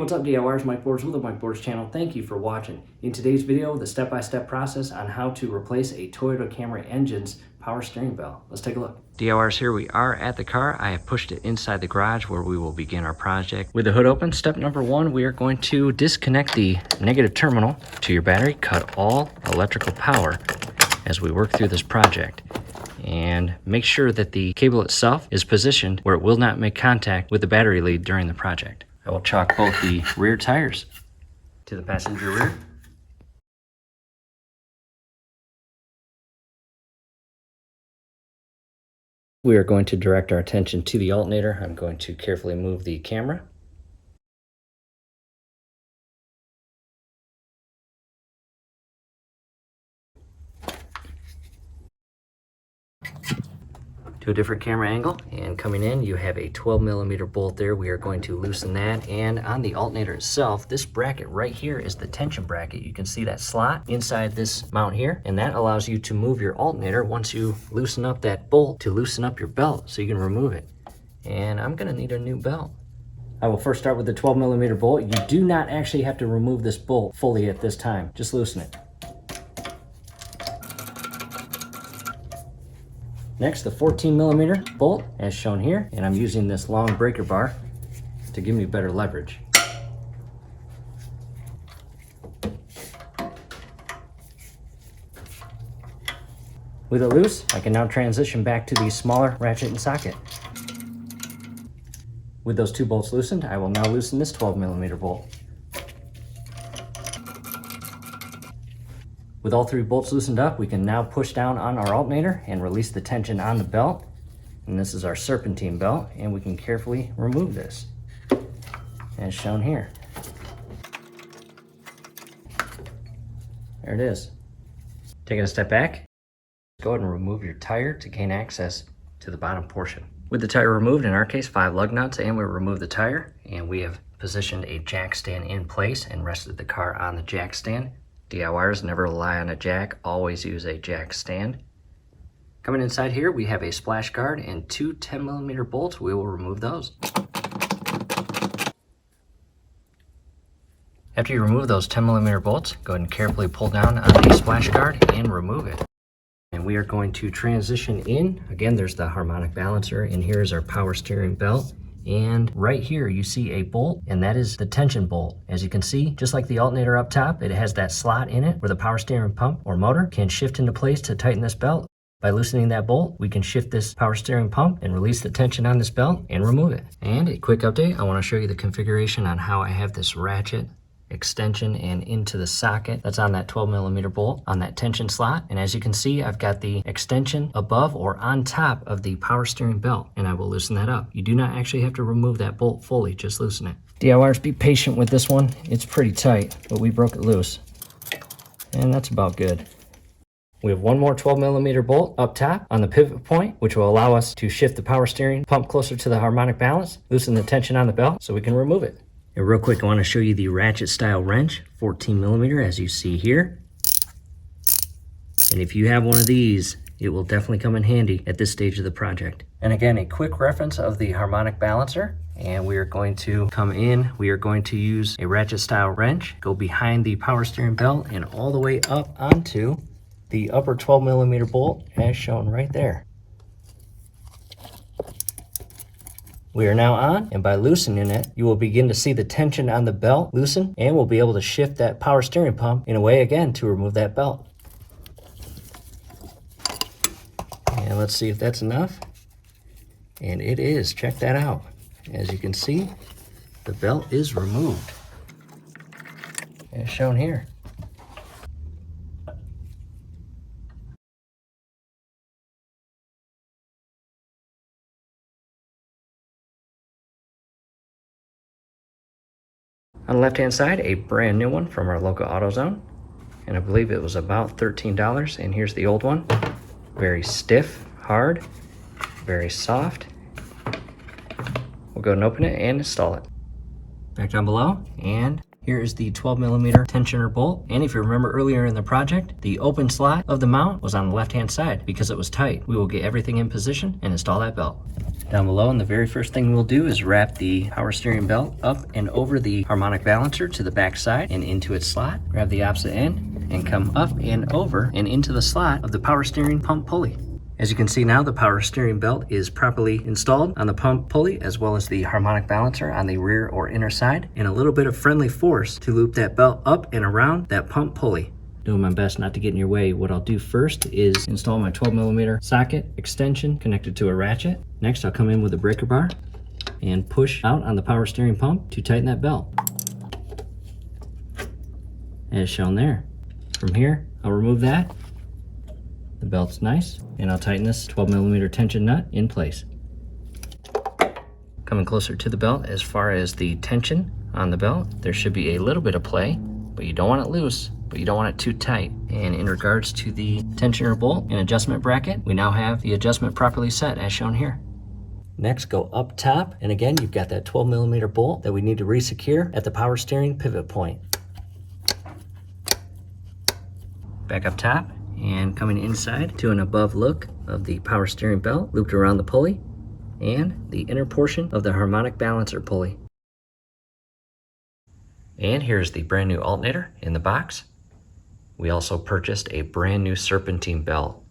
What's up DIYers, Mike Borders with the Mike Borders channel. Thank you for watching. In today's video, the step-by-step process on how to replace a Toyota Camry engine's power steering bell. Let's take a look. DIYers, here we are at the car. I have pushed it inside the garage where we will begin our project. With the hood open, step number one, we are going to disconnect the negative terminal to your battery, cut all electrical power as we work through this project. And make sure that the cable itself is positioned where it will not make contact with the battery lead during the project. I will chock both the rear tires to the passenger rear. We are going to direct our attention to the alternator. I'm going to carefully move the camera. To a different camera angle, and coming in you have a 12mm bolt there. We are going to loosen that, and on the alternator itself, this bracket right here is the tension bracket. You can see that slot inside this mount here, and that allows you to move your alternator once you loosen up that bolt to loosen up your belt so you can remove it. And I'm gonna need a new belt. I will first start with the 12mm bolt. You do not actually have to remove this bolt fully at this time, just loosen it. Next, the 14mm bolt, as shown here, and I'm using this long breaker bar to give me better leverage. With it loose, I can now transition back to the smaller ratchet and socket. With those two bolts loosened, I will now loosen this 12mm bolt. With all three bolts loosened up, we can now push down on our alternator and release the tension on the belt. And this is our serpentine belt, and we can carefully remove this, as shown here. There it is. Taking a step back, go ahead and remove your tire to gain access to the bottom portion. With the tire removed, in our case 5 lug nuts, and we remove the tire, and we have positioned a jack stand in place and rested the car on the jack stand. DIYers, never rely on a jack, always use a jack stand. Coming inside here, we have a splash guard and two 10mm bolts. We will remove those. After you remove those 10mm bolts, go ahead and carefully pull down on the splash guard and remove it. And we are going to transition in. Again, there's the harmonic balancer, and here is our power steering belt. And right here you see a bolt, and that is the tension bolt. As you can see, just like the alternator up top, it has that slot in it where the power steering pump or motor can shift into place to tighten this belt. By loosening that bolt, we can shift this power steering pump and release the tension on this belt and remove it. And a quick update, I want to show you the configuration on how I have this ratchet extension and into the socket that's on that 12mm bolt on that tension slot. And as you can see, I've got the extension above or on top of the power steering belt, and I will loosen that up. You do not actually have to remove that bolt fully, just loosen it. DIYers, be patient with this one. It's pretty tight, but we broke it loose, and that's about good. We have one more 12mm bolt up top on the pivot point, which will allow us to shift the power steering pump closer to the harmonic balance, loosen the tension on the belt so we can remove it. And real quick, I want to show you the ratchet style wrench, 14mm, as you see here. And if you have one of these, it will definitely come in handy at this stage of the project. And again, a quick reference of the harmonic balancer. And we are going to come in, we are going to use a ratchet style wrench, go behind the power steering belt and all the way up onto the upper 12mm bolt as shown right there. We are now on, and by loosening it, you will begin to see the tension on the belt loosen, and we'll be able to shift that power steering pump in a way again to remove that belt. And let's see if that's enough. And it is. Check that out. As you can see, the belt is removed, as shown here. On the left-hand side, a brand new one from our local AutoZone, and I believe it was about $13. And here's the old one. Very stiff, hard, very soft. We'll go ahead and open it and install it. Back down below, and Here is the 12mm tensioner bolt, and if you remember earlier in the project, the open slot of the mount was on the left-hand side because it was tight. We will get everything in position and install that belt. Down below, and the very first thing we'll do is wrap the power steering belt up and over the harmonic balancer to the back side and into its slot. Grab the opposite end and come up and over and into the slot of the power steering pump pulley. As you can see now, the power steering belt is properly installed on the pump pulley as well as the harmonic balancer on the rear or inner side, and a little bit of friendly force to loop that belt up and around that pump pulley. Doing my best not to get in your way. What I'll do first is install my 12mm socket extension connected to a ratchet. Next, I'll come in with a breaker bar and push out on the power steering pump to tighten that belt, as shown there. From here, I'll remove that. The belt's nice, and I'll tighten this 12mm tension nut in place. Coming closer to the belt, as far as the tension on the belt, there should be a little bit of play, but you don't want it loose, but you don't want it too tight. And in regards to the tensioner bolt and adjustment bracket, we now have the adjustment properly set as shown here. Next, go up top, and again, you've got that 12mm bolt that we need to resecure at the power steering pivot point. Back up top, and coming inside to an above look of the power steering belt looped around the pulley and the inner portion of the harmonic balancer pulley. And here's the brand new alternator in the box. We also purchased a brand new serpentine belt.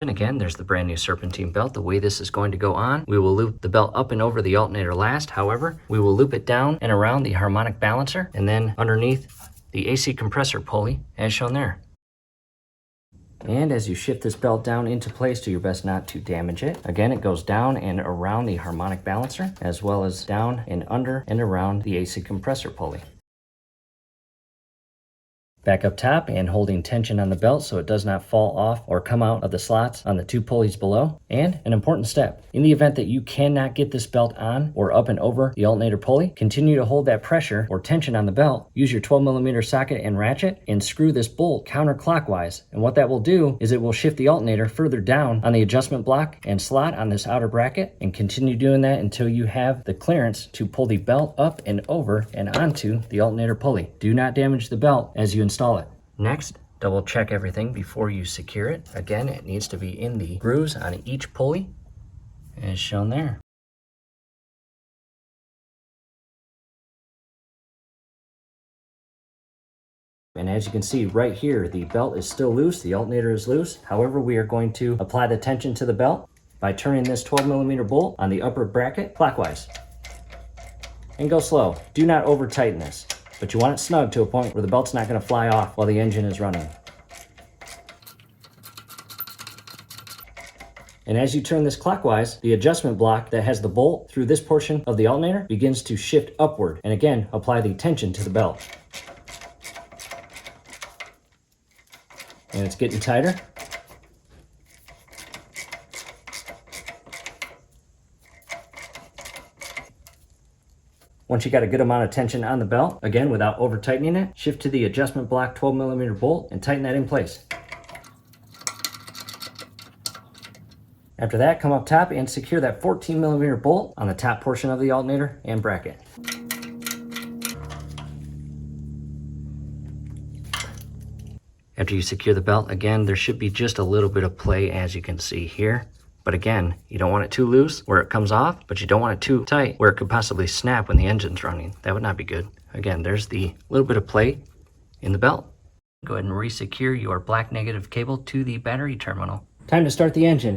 And again, there's the brand new serpentine belt. The way this is going to go on, we will loop the belt up and over the alternator last. However, we will loop it down and around the harmonic balancer and then underneath the AC compressor pulley as shown there. And as you shift this belt down into place, do your best not to damage it. Again, it goes down and around the harmonic balancer as well as down and under and around the AC compressor pulley. Back up top and holding tension on the belt so it does not fall off or come out of the slots on the two pulleys below. And an important step, in the event that you cannot get this belt on or up and over the alternator pulley, continue to hold that pressure or tension on the belt. Use your 12mm socket and ratchet and screw this bolt counterclockwise. And what that will do is it will shift the alternator further down on the adjustment block and slot on this outer bracket, and continue doing that until you have the clearance to pull the belt up and over and onto the alternator pulley. Do not damage the belt as you install it. Next, double check everything before you secure it. Again, it needs to be in the grooves on each pulley as shown there. And as you can see right here, the belt is still loose, the alternator is loose. However, we are going to apply the tension to the belt by turning this 12mm bolt on the upper bracket clockwise. And go slow. Do not over tighten this, but you want it snug to a point where the belt's not going to fly off while the engine is running. And as you turn this clockwise, the adjustment block that has the bolt through this portion of the alternator begins to shift upward. And again, apply the tension to the belt. And it's getting tighter. Once you got a good amount of tension on the belt, again, without over tightening it, shift to the adjustment block 12mm bolt and tighten that in place. After that, come up top and secure that 14mm bolt on the top portion of the alternator and bracket. After you secure the belt, again, there should be just a little bit of play as you can see here. But again, you don't want it too loose where it comes off, but you don't want it too tight where it could possibly snap when the engine's running. That would not be good. Again, there's the little bit of play in the belt. Go ahead and resecure your black negative cable to the battery terminal. Time to start the engine.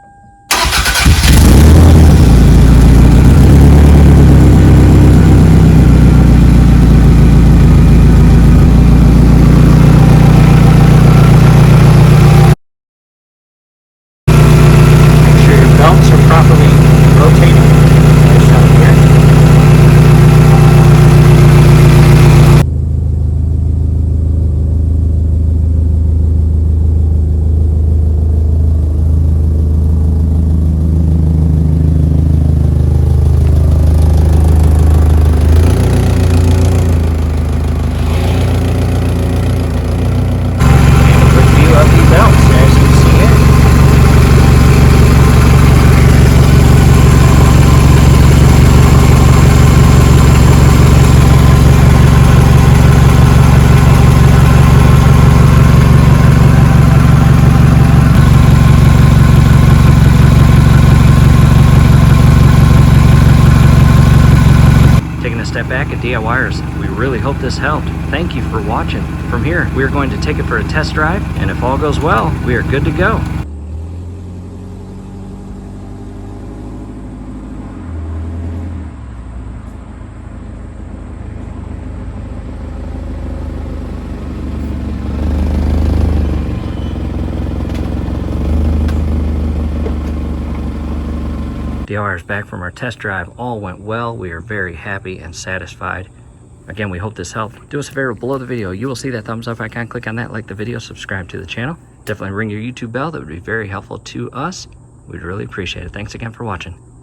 that back at DIYers. We really hope this helped. Thank you for watching. From here, we are going to take it for a test drive, and if all goes well, we are good to go. The hours back from our test drive all went well. We are very happy and satisfied. Again, we hope this helped. Do us a favor, below the video, you will see that thumbs up icon. Click on that, like the video, subscribe to the channel. Definitely ring your YouTube bell. That would be very helpful to us. We'd really appreciate it. Thanks again for watching.